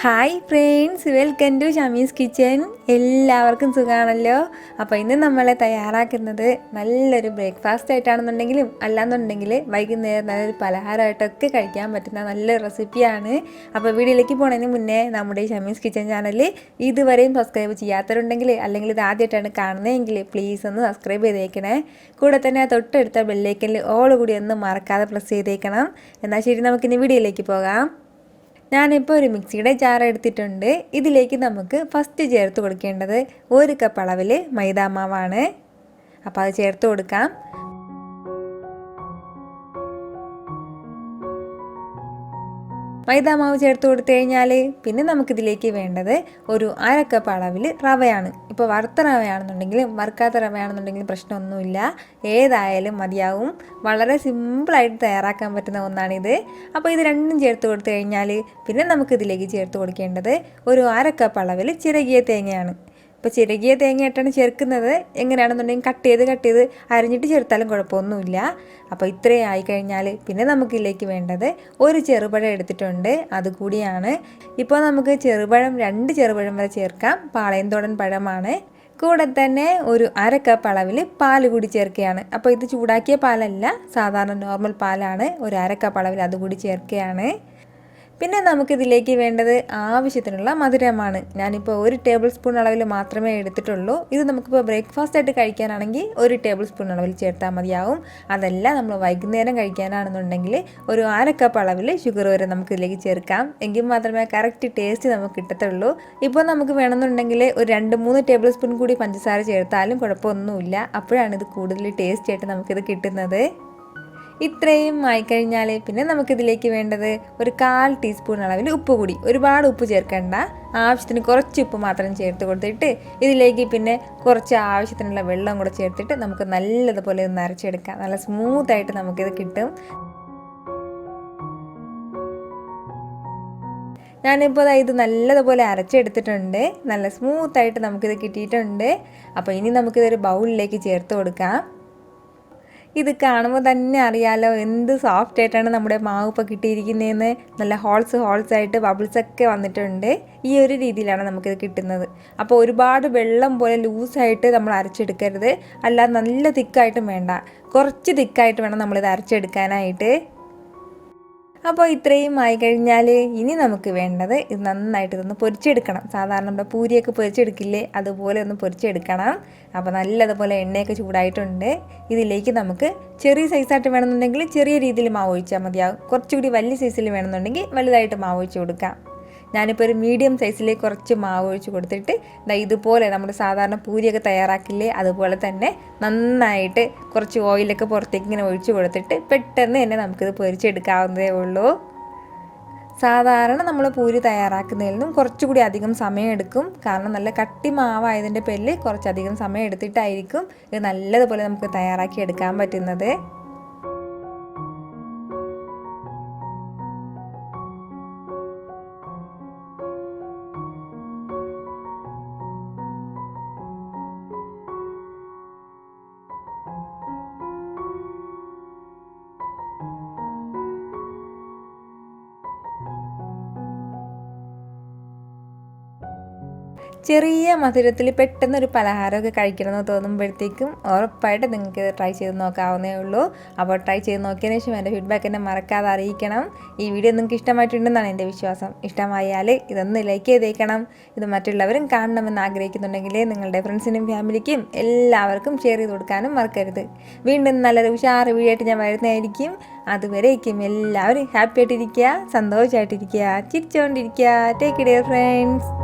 Hi friends, welcome to Shamee's kitchen. എല്ലാവർക്കും സുഖമാണല്ലോ. അപ്പോൾ ഇന്ന് നമ്മളെ തയ്യാറാക്കുന്നത് നല്ലൊരു ബ്രേക്ക്ഫാസ്റ്റ് ആയിട്ടാണെന്നുണ്ടെങ്കിലും അല്ലാന്നുണ്ടെങ്കിൽ വൈകുന്നേരം നല്ലൊരു പലഹാരമായിട്ടൊക്കെ കഴിക്കാൻ പറ്റുന്ന നല്ലൊരു റെസിപ്പിയാണ്. അപ്പോൾ വീഡിയോയിലേക്ക് പോകുന്നതിന് മുന്നേ നമ്മുടെ ഷമീസ് കിച്ചൻ ചാനൽ ഇതുവരെയും സബ്സ്ക്രൈബ് ചെയ്യാത്തവരുണ്ടെങ്കിൽ അല്ലെങ്കിൽ ഇത് ആദ്യമായിട്ടാണ് കാണുന്നതെങ്കിൽ പ്ലീസ് ഒന്ന് സബ്സ്ക്രൈബ് ചെയ്തേക്കണേ. കൂടെ തന്നെ തൊട്ടടുത്ത ബെല്ലൈക്കനിൽ ഓൾ കൂടി ഒന്ന് മറക്കാതെ പ്രസ് ചെയ്തേക്കണം. എന്നാൽ ശരി, നമുക്കിനി വീഡിയോയിലേക്ക് പോകാം. ഞാനിപ്പോൾ ഒരു മിക്സിയുടെ ജാർ എടുത്തിട്ടുണ്ട്. ഇതിലേക്ക് നമുക്ക് ഫസ്റ്റ് ചേർത്ത് കൊടുക്കേണ്ടത് 1 കപ്പ് അളവിൽ മൈദാമാവാണ്. അപ്പോൾ അത് ചേർത്ത് കൊടുക്കാം. മൈദാമാവ് ചേർത്ത് കൊടുത്തു കഴിഞ്ഞാൽ പിന്നെ നമുക്കിതിലേക്ക് വേണ്ടത് ഒരു 1/2 കപ്പ് അളവിൽ റവയാണ്. ഇപ്പോൾ വറുത്ത റവയാണെന്നുണ്ടെങ്കിലും വറുക്കാത്ത റവയാണെന്നുണ്ടെങ്കിലും പ്രശ്നമൊന്നുമില്ല, ഏതായാലും മതിയാവും. വളരെ സിമ്പിളായിട്ട് തയ്യാറാക്കാൻ പറ്റുന്ന ഒന്നാണിത്. അപ്പോൾ ഇത് രണ്ടും ചേർത്ത് കൊടുത്തു കഴിഞ്ഞാൽ പിന്നെ നമുക്കിതിലേക്ക് ചേർത്ത് കൊടുക്കേണ്ടത് ഒരു 1/2 കപ്പ് അളവിൽ ചിരകിയ തേങ്ങയാണ്. ഇപ്പോൾ ചിരകിയ തേങ്ങയായിട്ടാണ് ചേർക്കുന്നത്. എങ്ങനെയാണെന്നുണ്ടെങ്കിൽ കട്ട് ചെയ്ത് അരിഞ്ഞിട്ട് ചേർത്താലും കുഴപ്പമൊന്നുമില്ല. അപ്പോൾ ഇത്രയും ആയിക്കഴിഞ്ഞാൽ പിന്നെ നമുക്കിതിലേക്ക് വേണ്ടത് ഒരു ചെറുപഴം എടുത്തിട്ടുണ്ട്, അതുകൂടിയാണ്. ഇപ്പോൾ നമുക്ക് ചെറുപഴം 2 ചെറുപഴം വരെ ചേർക്കാം. പാളയംതോടൻ പഴമാണ്. കൂടെ തന്നെ ഒരു 1/2 കപ്പ് അളവിൽ പാൽ കൂടി ചേർക്കുകയാണ്. അപ്പോൾ ഇത് ചൂടാക്കിയ പാലല്ല, സാധാരണ നോർമൽ പാലാണ്. ഒരു 1/2 കപ്പ് അളവിൽ അതുകൂടി ചേർക്കുകയാണ്. പിന്നെ നമുക്കിതിലേക്ക് വേണ്ടത് ആവശ്യത്തിനുള്ള മധുരമാണ്. ഞാനിപ്പോൾ 1 ടേബിൾ സ്പൂൺ അളവിൽ മാത്രമേ എടുത്തിട്ടുള്ളൂ. ഇത് നമുക്കിപ്പോൾ ബ്രേക്ക്ഫാസ്റ്റ് ആയിട്ട് കഴിക്കാനാണെങ്കിൽ 1 ടേബിൾ സ്പൂൺ അളവിൽ ചേർത്താൽ മതിയാവും. അതല്ല നമ്മൾ വൈകുന്നേരം കഴിക്കാനാണെന്നുണ്ടെങ്കിൽ ഒരു 1/2 കപ്പ് അളവിൽ ഷുഗർ വരെ നമുക്കിതിലേക്ക് ചേർക്കാം. എങ്കിൽ മാത്രമേ കറക്റ്റ് ടേസ്റ്റ് നമുക്ക് കിട്ടത്തുള്ളൂ. ഇപ്പോൾ നമുക്ക് വേണമെന്നുണ്ടെങ്കിൽ ഒരു 2-3 ടേബിൾ സ്പൂൺ കൂടി പഞ്ചസാര ചേർത്താലും കുഴപ്പമൊന്നുമില്ല. അപ്പോഴാണ് ഇത് കൂടുതൽ ടേസ്റ്റ് ആയിട്ട് നമുക്കിത് കിട്ടുന്നത്. ഇത്രയും ആയിക്കഴിഞ്ഞാൽ പിന്നെ നമുക്കിതിലേക്ക് വേണ്ടത് ഒരു 1/4 ടീസ്പൂൺ അളവിൽ ഉപ്പ് കൂടി. ഒരുപാട് ഉപ്പ് ചേർക്കണ്ട, ആവശ്യത്തിന് കുറച്ച് ഉപ്പ് മാത്രം ചേർത്ത് കൊടുത്തിട്ട് ഇതിലേക്ക് പിന്നെ കുറച്ച് ആവശ്യത്തിനുള്ള വെള്ളം കൂടെ ചേർത്തിട്ട് നമുക്ക് നല്ലതുപോലെ ഒന്ന് അരച്ചെടുക്കാം. നല്ല സ്മൂത്തായിട്ട് നമുക്കിത് കിട്ടും. ഞാനിപ്പോൾ ഇത് നല്ലതുപോലെ അരച്ചെടുത്തിട്ടുണ്ട്. നല്ല സ്മൂത്തായിട്ട് നമുക്കിത് കിട്ടിയിട്ടുണ്ട്. അപ്പോൾ ഇനി നമുക്കിതൊരു ബൗളിലേക്ക് ചേർത്ത് കൊടുക്കാം. ഇത് കാണുമ്പോൾ തന്നെ അറിയാലോ എന്ത് സോഫ്റ്റ് ആയിട്ടാണ് നമ്മുടെ മാവ് ഇപ്പോൾ കിട്ടിയിരിക്കുന്നതെന്ന്. നല്ല ഹോൾസ് ആയിട്ട് ബബിൾസൊക്കെ വന്നിട്ടുണ്ട്. ഈ ഒരു രീതിയിലാണ് നമുക്കിത് കിട്ടുന്നത്. അപ്പോൾ ഒരുപാട് വെള്ളം പോലെ ലൂസായിട്ട് നമ്മൾ അരച്ചെടുക്കരുത്, അല്ലാതെ നല്ല തിക്കായിട്ടും വേണ്ട, കുറച്ച് തിക്കായിട്ട് വേണം നമ്മളിത് അരച്ചെടുക്കാനായിട്ട്. അപ്പോൾ ഇത്രയും ആയിക്കഴിഞ്ഞാൽ ഇനി നമുക്ക് വേണ്ടത് ഇത് നന്നായിട്ട് ഇതൊന്ന് പൊരിച്ചെടുക്കണം. സാധാരണ നമ്മുടെ പൂരിയൊക്കെ പൊരിച്ചെടുക്കില്ലേ, അതുപോലെ ഒന്ന് പൊരിച്ചെടുക്കണം. അപ്പോൾ നല്ലതുപോലെ എണ്ണയൊക്കെ ചൂടായിട്ടുണ്ട്. ഇതിലേക്ക് നമുക്ക് ചെറിയ സൈസായിട്ട് വേണമെന്നുണ്ടെങ്കിൽ ചെറിയ രീതിയിൽ മാവ് ഒഴിച്ചാൽ മതിയാകും. കുറച്ചുകൂടി വലിയ സൈസിൽ വേണമെന്നുണ്ടെങ്കിൽ വലുതായിട്ട് മാവ് ഒഴിച്ച് കൊടുക്കാം. ഞാനിപ്പോൾ ഒരു മീഡിയം സൈസിലേക്ക് കുറച്ച് മാവ് ഒഴിച്ച് കൊടുത്തിട്ട് ഇതുപോലെ നമ്മൾ സാധാരണ പൂരിയൊക്കെ തയ്യാറാക്കില്ലേ, അതുപോലെ തന്നെ നന്നായിട്ട് കുറച്ച് ഓയിലൊക്കെ പുറത്തേക്ക് ഇങ്ങനെ ഒഴിച്ച് കൊടുത്തിട്ട് പെട്ടെന്ന് തന്നെ നമുക്കിത് പൊരിച്ചെടുക്കാവുന്നതേ ഉള്ളൂ. സാധാരണ നമ്മൾ പൂരി തയ്യാറാക്കുന്നതിൽ നിന്നും കുറച്ചുകൂടി അധികം സമയം എടുക്കും. കാരണം നല്ല കട്ടി മാവായതിൻ്റെ പേരിൽ കുറച്ചധികം സമയം എടുത്തിട്ടായിരിക്കും ഇത് നല്ലതുപോലെ നമുക്ക് തയ്യാറാക്കി എടുക്കാൻ പറ്റുന്നത്. ചെറിയ മധുരത്തിൽ പെട്ടെന്നൊരു പലഹാരമൊക്കെ കഴിക്കണമെന്ന് തോന്നുമ്പോഴത്തേക്കും ഉറപ്പായിട്ട് നിങ്ങൾക്ക് ഇത് ട്രൈ ചെയ്ത് നോക്കാവുന്നേ ഉള്ളൂ. അപ്പോൾ ട്രൈ ചെയ്ത് നോക്കിയതിന് ശേഷം എൻ്റെ ഫീഡ്ബാക്ക് എന്നെ മറക്കാതെ അറിയിക്കണം. ഈ വീഡിയോ നിങ്ങൾക്ക് ഇഷ്ടമായിട്ടുണ്ടെന്നാണ് എൻ്റെ വിശ്വാസം. ഇഷ്ടമായാൽ ഇതൊന്ന് ലൈക്ക് ചെയ്തേക്കണം. ഇത് മറ്റുള്ളവരും കാണണമെന്ന് ആഗ്രഹിക്കുന്നുണ്ടെങ്കിൽ നിങ്ങളുടെ ഫ്രണ്ട്സിനും ഫാമിലിക്കും എല്ലാവർക്കും ഷെയർ ചെയ്ത് കൊടുക്കാനും മറക്കരുത്. വീണ്ടും നല്ലൊരു ഉഷാറ് വീഡിയോ ആയിട്ട് ഞാൻ വരുന്നതായിരിക്കും. അതുവരേക്കും എല്ലാവരും ഹാപ്പി ആയിട്ടിരിക്കുക, സന്തോഷമായിട്ടിരിക്കുക, ചിരിച്ചുകൊണ്ടിരിക്കുക. Take care friends.